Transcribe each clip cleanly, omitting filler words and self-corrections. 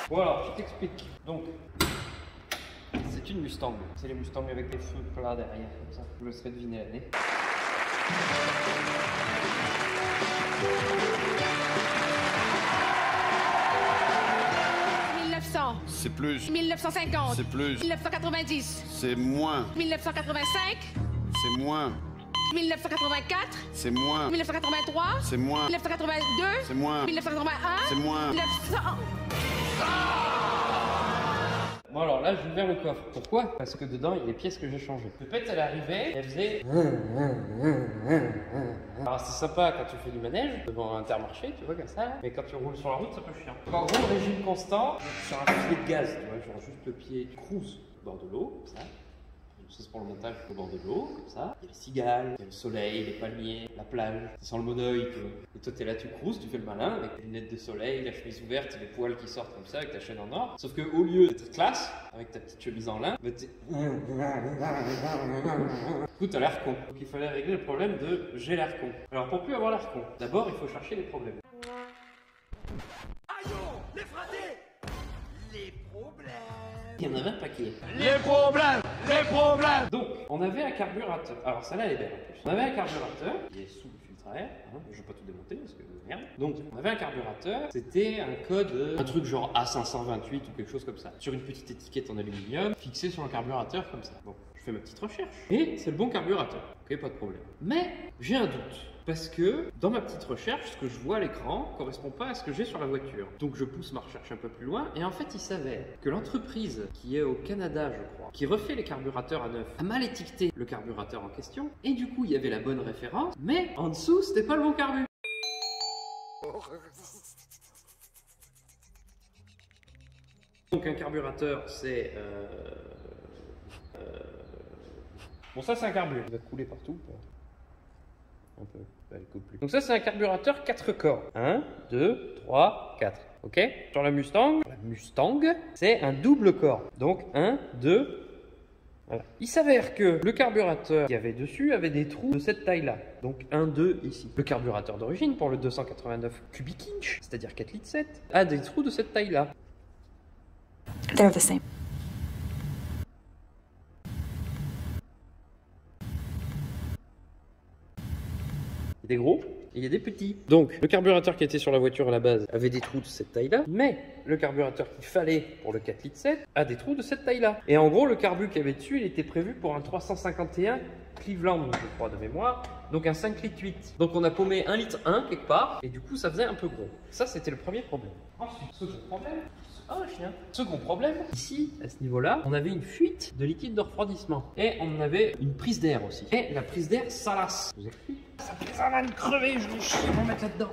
Bon alors, je t'explique. Donc, c'est une Mustang. C'est les Mustangs avec les feux plats derrière, comme ça. Je vous laisserai deviner l'année. 1900. C'est plus. 1950. C'est plus. 1990. C'est moins. 1985. C'est moins. 1984. C'est moins. 1983. C'est moins. 1982. C'est moins. 1981. C'est moins. 1900. Bon alors là, j'ai ouvert le coffre. Pourquoi? Parce que dedans, il y a des pièces que j'ai changées. Pépette, elle arrivait, elle faisait... Alors c'est sympa quand tu fais du manège, devant un Intermarché, tu vois, comme ça. Mais quand tu roules sur la route, c'est un peu chiant. Donc, en gros, régime constant, sur un filet de gaz, tu vois, genre juste le pied, tu cruises au bord de l'eau, comme ça. Ça c'est pour le montage au bord de l'eau, comme ça. Il y a les cigales, il y a le soleil, les palmiers, la plage. Ça sent le monoeil, tu vois. Et toi, t'es là, tu cruises, tu fais le malin avec tes lunettes de soleil, la chemise ouverte, les poils qui sortent comme ça avec ta chaîne en or. Sauf qu'au lieu d'être classe, avec ta petite chemise en lin, bah t'es... Du coup, t'as l'air con. Donc il fallait régler le problème de j'ai l'air con. Alors pour plus avoir l'air con, d'abord il faut chercher les problèmes. Aïe, les fratés, les problèmes. Il y en avait un paquet. Les problèmes, les problèmes. Donc, on avait un carburateur. Alors, celle-là, elle est belle en plus. On avait un carburateur qui est sous le filtre à air. Hein, je vais pas tout démonter parce que merde. Donc, on avait un carburateur. C'était un code, un truc genre A528 ou quelque chose comme ça. Sur une petite étiquette en aluminium, fixée sur un carburateur comme ça. Bon, je fais ma petite recherche. Et c'est le bon carburateur. Ok, pas de problème. Mais, j'ai un doute. Parce que dans ma petite recherche, ce que je vois à l'écran ne correspond pas à ce que j'ai sur la voiture. Donc je pousse ma recherche un peu plus loin et en fait il s'avère que l'entreprise qui est au Canada, je crois, qui refait les carburateurs à neuf, a mal étiqueté le carburateur en question et du coup il y avait la bonne référence, mais en dessous c'était pas le bon carbu. Donc un carburateur c'est... Bon ça c'est un carbu, il va couler partout. Un peu, elle coupe plus. Donc ça c'est un carburateur 4 corps. 1, 2, 3, 4. Ok. Sur la Mustang, c'est un double corps. Donc 1, 2, voilà. Il s'avère que le carburateur qu'il y avait dessus avait des trous de cette taille-là. Donc 1, 2 ici. Le carburateur d'origine pour le 289 cubic inch, c'est-à-dire 4 litres 7, a des trous de cette taille-là. They're the same. Il y a des gros et il y a des petits. Donc, le carburateur qui était sur la voiture à la base avait des trous de cette taille-là, mais le carburateur qu'il fallait pour le 4 litres 7 a des trous de cette taille-là. Et en gros, le carbu qu'il y avait dessus, il était prévu pour un 351 Cleveland, je crois, de mémoire, donc un 5 litres 8. Donc on a paumé 1 litre 1 quelque part, et du coup, ça faisait un peu gros. Ça, c'était le premier problème. Ensuite, second problème. Oh, chien. Second problème, ici, à ce niveau-là, on avait une fuite de liquide de refroidissement. Et on avait une prise d'air aussi. Et la prise d'air salace. Je vous explique. Ça fait ça va me crever, je vais chier, on va mettre là-dedans.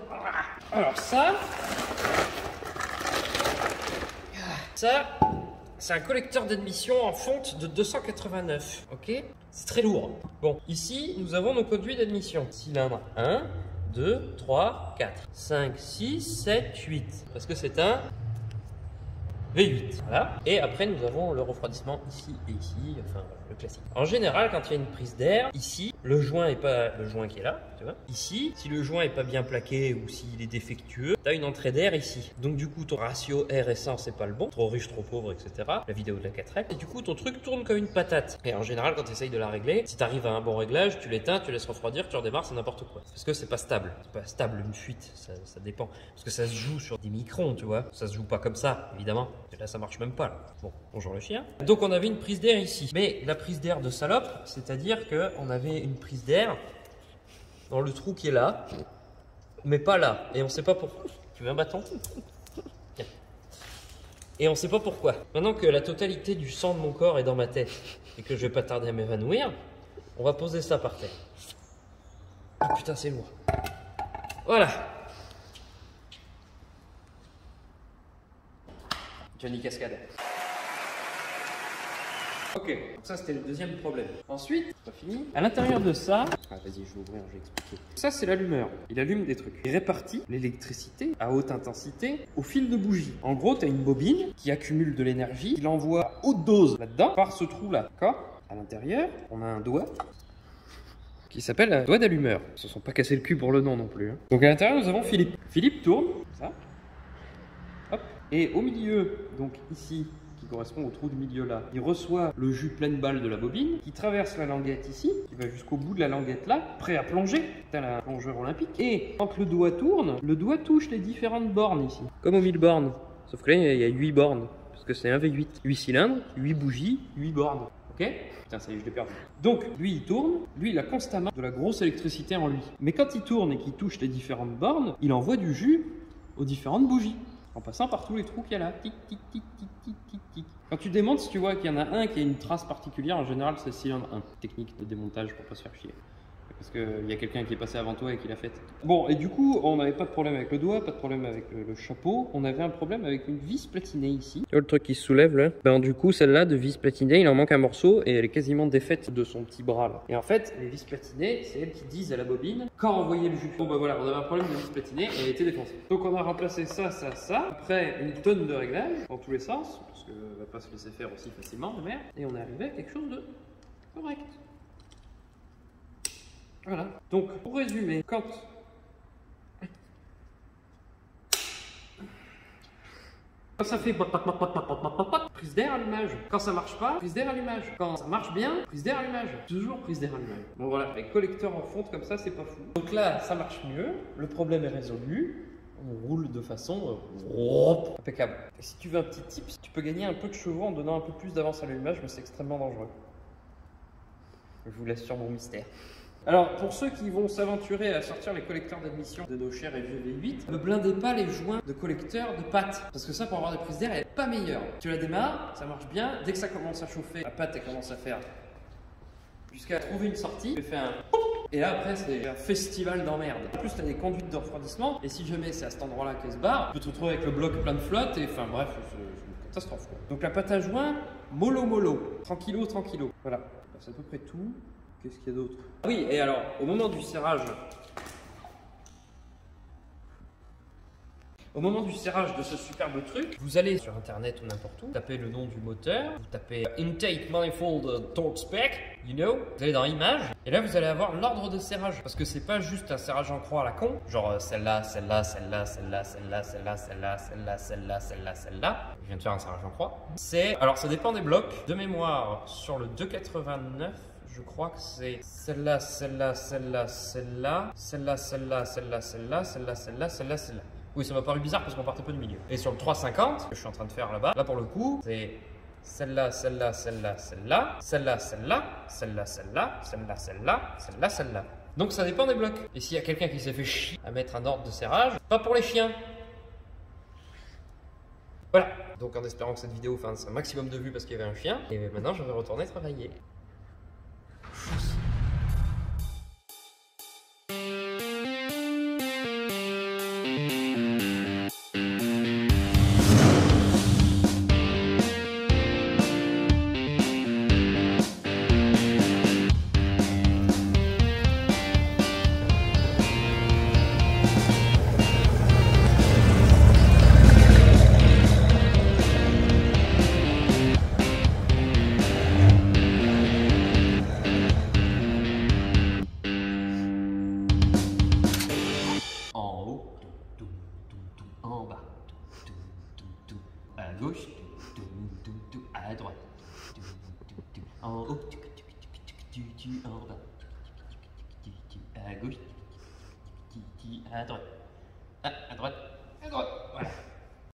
Alors ça, c'est un collecteur d'admission en fonte de 289. Ok? C'est très lourd. Bon, ici, nous avons nos conduits d'admission. Cylindre 1, 2, 3, 4, 5, 6, 7, 8. Parce que c'est un V8. Voilà. Et après, nous avons le refroidissement ici et ici, enfin le classique. En général, quand il y a une prise d'air, ici, le joint est pas le joint qui est là, tu vois. Ici, si le joint est pas bien plaqué ou s'il est défectueux, tu as une entrée d'air ici. Donc du coup, ton ratio air-essence c'est pas le bon, trop riche, trop pauvre, etc. La vidéo de la 4F. Et du coup, ton truc tourne comme une patate. Et en général, quand tu essayes de la régler, si tu arrives à un bon réglage, tu l'éteins, tu laisses refroidir, tu redémarres, c'est n'importe quoi. Parce que c'est pas stable. C'est pas stable une fuite, ça dépend. Parce que ça se joue sur des microns, tu vois. Ça se joue pas comme ça, évidemment. Et là, ça marche même pas. Là. Bon, bonjour le chien. Donc on avait une prise d'air ici. Mais la prise d'air de salope, c'est-à-dire qu'on avait une prise d'air dans le trou qui est là, mais pas là. Et on sait pas pourquoi. Tu veux un bâton? Tiens. Et on sait pas pourquoi. Maintenant que la totalité du sang de mon corps est dans ma tête et que je vais pas tarder à m'évanouir, on va poser ça par terre. Oh putain, c'est lourd. Voilà. Johnny Cascade. Ok, donc ça c'était le deuxième problème. Ensuite, c'est pas fini. À l'intérieur de ça, vas-y, je vais ouvrir, je vais expliquer. Ça c'est l'allumeur. Il allume des trucs. Il répartit l'électricité à haute intensité au fil de bougie. En gros, tu as une bobine qui accumule de l'énergie, qui l'envoie à haute dose là-dedans par ce trou-là. D'accord? À l'intérieur, on a un doigt qui s'appelle un doigt d'allumeur. Ils se sont pas cassé le cul pour le nom non plus. Hein. Donc à l'intérieur, nous avons Philippe. Philippe tourne, comme ça. Hop. Et au milieu, donc ici, qui correspond au trou du milieu là, il reçoit le jus pleine balle de la bobine, qui traverse la languette ici, qui va jusqu'au bout de la languette là, prêt à plonger, tel un plongeur olympique. Et quand le doigt tourne, le doigt touche les différentes bornes ici. Comme aux 1000 bornes. Sauf que là, il y a 8 bornes. Parce que c'est un V8. 8 cylindres, 8 bougies, 8 bornes. Ok? Putain, ça y est, je l'ai perdu. Donc, lui, il tourne. Lui, il a constamment de la grosse électricité en lui. Mais quand il tourne et qu'il touche les différentes bornes, il envoie du jus aux différentes bougies. En passant par tous les trous qu'il y a là. Tic, tic, tic, tic, tic, tic, tic. Quand tu démontes, si tu vois qu'il y en a un qui a une trace particulière, en général, c'est cylindre 1. Technique de démontage pour pas se faire chier. Parce qu'il y a quelqu'un qui est passé avant toi et qui l'a fait. Bon, et du coup, on n'avait pas de problème avec le doigt, pas de problème avec le chapeau. On avait un problème avec une vis platinée ici. Tu vois le truc qui se soulève là? Ben du coup, celle-là de vis platinée, il en manque un morceau et elle est quasiment défaite de son petit bras là. Et en fait, les vis platinées, c'est elles qui disent à la bobine quand envoyer le jus. Bon ben voilà, on avait un problème de vis platinée et elle était défoncée. Donc on a remplacé ça, ça, ça. Après, une tonne de réglages dans tous les sens, parce que va pas se laisser faire aussi facilement de merde. Et on est arrivé à quelque chose de correct. Voilà. Donc, pour résumer, quand ça fait prise d'air, allumage. Quand ça marche pas, prise d'air, allumage. Quand ça marche bien, prise d'air, allumage. Toujours prise d'air, allumage. Bon voilà, les collecteurs en fonte comme ça, c'est pas fou. Donc là, ça marche mieux, le problème est résolu. On roule de façon impeccable. Et si tu veux un petit tip, tu peux gagner un peu de chevaux en donnant un peu plus d'avance à l'allumage, mais c'est extrêmement dangereux. Je vous laisse sur mon mystère. Alors, pour ceux qui vont s'aventurer à sortir les collecteurs d'admission de nos chers et vieux V8, ne blindez pas les joints de collecteur de pâte. Parce que ça, pour avoir des prises d'air, elle n'est pas meilleure. Tu la démarres, ça marche bien. Dès que ça commence à chauffer, la pâte, elle commence à faire jusqu'à trouver une sortie. Tu fais un... Et là, après, c'est un festival d'emmerde. En plus, tu as des conduites de refroidissement. Et si jamais c'est à cet endroit-là qu'elle se barre, tu peux te retrouver avec le bloc plein de flotte. Et enfin, bref, c'est une catastrophe. Donc, la pâte à joint, mollo. Tranquillo. Voilà. C'est à peu près tout. Qu'est-ce qu'il y a d'autre? Oui, et alors, au moment du serrage de ce superbe truc, vous allez sur internet ou n'importe où, tapez le nom du moteur, vous tapez Intake Manifold Torque Spec, you know, vous allez dans Images, et là vous allez avoir l'ordre de serrage, parce que c'est pas juste un serrage en croix à la con, genre celle-là, je viens de faire un serrage en croix. Alors ça dépend des blocs, de mémoire, sur le 289, je crois que c'est celle-là. Oui, ça m'a paru bizarre parce qu'on partait pas du milieu. Et sur le 350, que je suis en train de faire là-bas, là pour le coup, c'est celle-là. Donc ça dépend des blocs. Et s'il y a quelqu'un qui s'est fait chier à mettre un ordre de serrage, pas pour les chiens. Voilà. Donc en espérant que cette vidéo fasse un maximum de vues parce qu'il y avait un chien. Et maintenant, je vais retourner travailler. En bas, à gauche, à droite, en haut, en bas, à gauche, à droite, à droite, voilà.